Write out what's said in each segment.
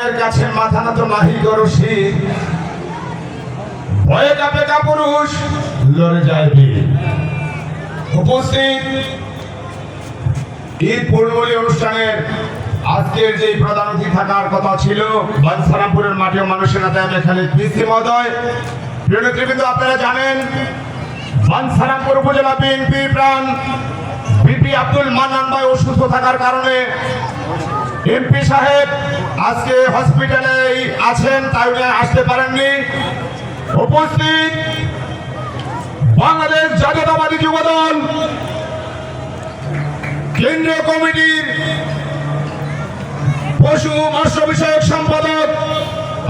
মায়ের কাছে মাথা নত নাহি গরসি, ভয়ে কাঁপে কাপুরুষ লড়ে যায় বীর। উপস্থিত ঈদ পূর্ণবলী অনুষ্ঠানের আজকের যে প্রধান অতিথি থাকার কথা ছিল বাঞ্ছারামপুরের মাটি ও মানুষের নেতা এখানে কৃষি মহোদয়। প্রিয় নেতৃবৃন্দ, আপনারা জানেন বাঞ্ছারামপুর উপজেলা বিএনপি প্রাণ বিপি আব্দুল মান্নান ভাই অসুস্থ থাকার কারণে এমপি সাহেব আজকে হসপিটালে আছেন, তাই আসতে পারেননি। উপস্থিত বাংলাদেশ জাতীয়তাবাদী যুবদল কেন্দ্রীয় কমিটির পশু মৎস্য বিষয়ক সম্পাদক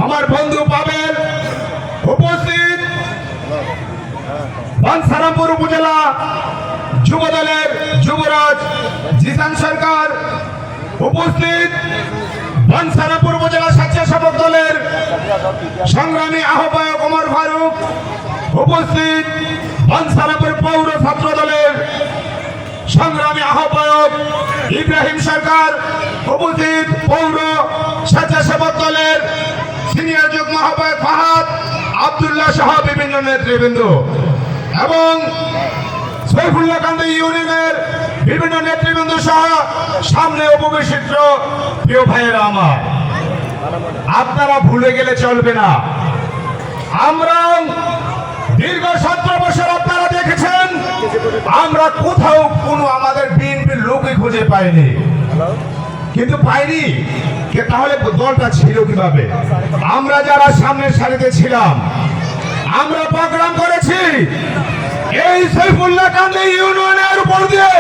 আমার বন্ধু পাবেল। উপস্থিত বাঞ্ছারামপুর উপজেলা যুবদলের যুবরাজ জিসান সরকার। উপস্থিত বাঞ্ছারামপুর উপজেলা স্বেচ্ছাসেবক দলের সংগ্রামী আহ্বায়ক ওমর ফারুক। উপস্থিত বাঞ্ছারামপুর পৌর ছাত্র দলের সংগ্রামী আহ্বায়ক ইব্রাহিম সরকার। উপস্থিত পৌর স্বেচ্ছাসেবক দলের সিনিয়র যুগ্ম আহ্বায়ক ফাহাদ আব্দুল্লাহ সহ বিভিন্ন নেতৃবৃন্দ এবং সৈফুল্লাহ কান্দি ইউনিয়নের বিভিন্ন নেতৃবৃন্দ সহ সামনে উপবিষ্ট প্রিয় ভাইয়েরা আমার, আপনারা ভুলে গেলে চলবে না। আমরা দীর্ঘ 17 বছর আপনারা দেখেছেন আমরা কোথাও কোনো আমাদের বিএনপির লোকই খুঁজে পাইনি, কিন্তু পাইনি তাহলে দলটা ছিল কিভাবে? আমরা যারা সামনের সারিতে ছিলাম আমরা প্রোগ্রাম করেছি এই সৈফুল্লাহ কান্দি ইউনিয়নের উপর দিয়ে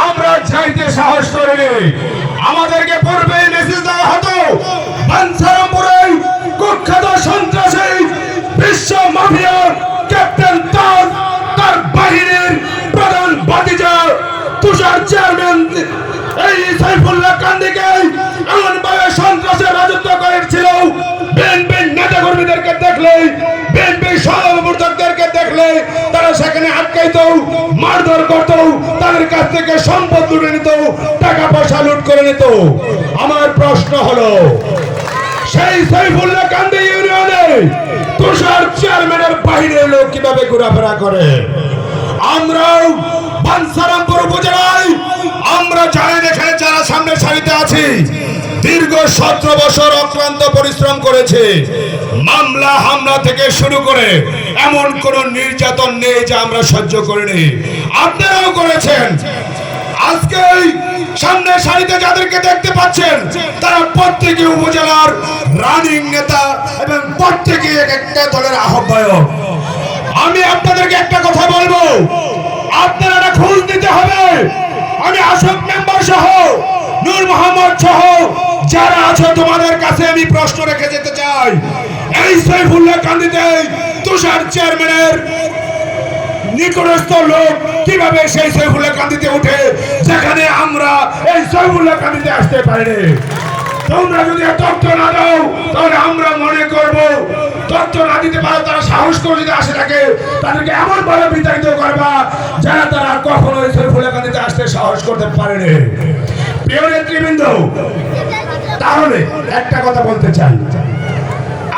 আমরা চাইতে সাহস করিনি। আমাদেরকে পূর্বে মেসেজ দেওয়া হতো বাঞ্ছারামপুরে কুখ্যাত সন্ত্রাসী বিশ্ব মাফিয়া ক্যাপ্টেন তার বাহিনীর প্রধান ভাতিজা তুষার চেয়ারম্যান এই সাইফুল্লাহ কান্দিকে এমনভাবে সন্ত্রাসের রাজত্ব করেছিল। বিএনপির নেতা কর্মীদেরকে দেখলে, বিএনপির সহযোগীদেরকে দেখলে তারা সেখানে আটকাইত, মারধর করত, তাদের কাছ থেকে সম্পদ লুটে নিত, টাকা পয়সা লুট করে নিত। আমার প্রশ্ন হলো সেই সাইফুল্লাহ কান্দি ইউনিয়নে তুষার চেয়ারম্যানের বাহিনীর লোক কিভাবে ঘোরাফেরা করে? আমরাও বাঞ্ছারামপুর উপজেলায় আমরা জানি এখানে যারা সামনে সারিতে আছি দীর্ঘ 17 বছর অক্লান্ত পরিশ্রম করেছে। মামলা হামলা থেকে শুরু করে এমন কোন নির্যাতন নেই যা আমরা সহ্য করিনি, আপনারাও করেছেন। আজকে সামনে সারিতে যাদেরকে দেখতে পাচ্ছেন তারা প্রত্যেকে উপজেলার রানিং নেতা এবং প্রত্যেকে একটা দলের আহ্বায়ক। আমি আপনাদেরকে একটা কথা বলবো, আপনারা খোঁজ দিতে হবে। আমি আশোক মেম্বার সহ নূর মোহাম্মদ সহ যারা আছে তোমাদের কাছে আমি প্রশ্ন রেখে যেতে চাই, এই সৈফুল্লাহ কান্দিতে তুষার চেয়ারম্যানের নিকটস্থ লোক কিভাবে সেই সৈফুল্লাহ কান্দিতে উঠে যেখানে আমরা এই সৈফুল্লাহ কান্দিতে আসতে পারিনি? তোমরা যদি তথ্য না দাও তাহলে আমরা মনে করব তথ্য না দিতে পারো তারা সাহস করে যদি আসে থাকে তাদেরকে এমন ভাবে বিতাড়িত করবা যারা তারা কখনো সৈফুল্লাহ কান্দিতে আসতে সাহস করতে পারেনি। প্রিয় নেতৃবৃন্দ, তাহলে একটা কথা বলতে চাই,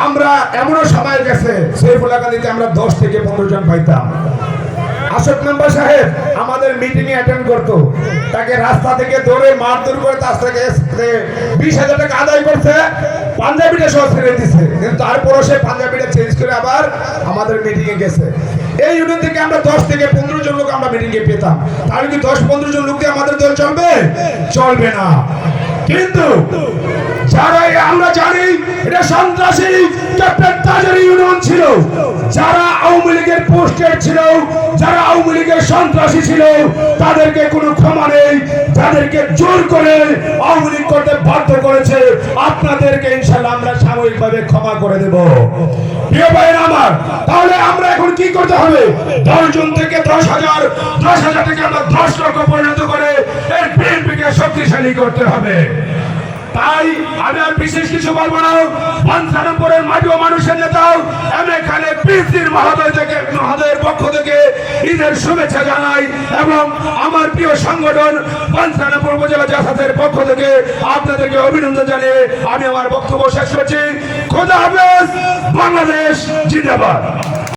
আমরা এমনও সময় গেছে সৈফুল্লাহ কান্দিতে আমরা 10 থেকে 15 জন পাইতাম। আশোক মেম্বার সাহেব আমাদের মিটিং এ অ্যাটেন্ড করতো, তাকে রাস্তা থেকে ধরে মারধর করে তার থেকে 20,000 টাকা আদায় করছে, পাঞ্জাবিটা সহ ছেড়ে দিছে, কিন্তু তারপরও সে পাঞ্জাবিটা চেঞ্জ করে আবার আমাদের মিটিং এ গেছে। এই ইউনিয়ন থেকে আমরা 10 থেকে 15 জন লোক আমরা মিটিং এ পেতাম, তাহলে কি 10-15 জন লোক দিয়ে আমাদের দল চলবে? চলবে না। কিন্তু যারা আমরা জানি এটা সন্ত্রাসী ক্যাপ্টেন তাজের ইউনিয়ন ছিল, যারা আওয়ামী লীগের পোস্টেড ছিল, যারা আওয়ামী লীগের সন্ত্রাসী ছিল তাদেরকে কোনো ক্ষমা নেই, যাদেরকে জোর করে আওয়ামী লীগ করতে বাধ্য করেছে আপনাদেরকে ইনশাআল্লাহ আমরা সাময়িকভাবে ক্ষমা করে দেব। প্রিয় ভাইরা আমার, তাহলে আমরা এখন কি করতে হবে? 10 জন থেকে 10,000 থেকে আমরা 10 লক্ষ পরিণত করে এই বিএনপিকে শক্তিশালী করতে হবে। তাই আমি আর বিশেষ কিছু বলবো না। বাঞ্ছারামপুরের মাটি ও মানুষের নেতা এখানে পিসির মহোদয়ের পক্ষ থেকে ঈদের শুভেচ্ছা জানাই এবং আমার প্রিয় সংগঠন বাঞ্ছারামপুর উপজেলা জাসাসের পক্ষ থেকে আপনাদেরকে অভিনন্দন জানিয়ে আমি আমার বক্তব্য শেষ করছি। খোদা হাফেজ। বাংলাদেশ জিন্দাবাদ।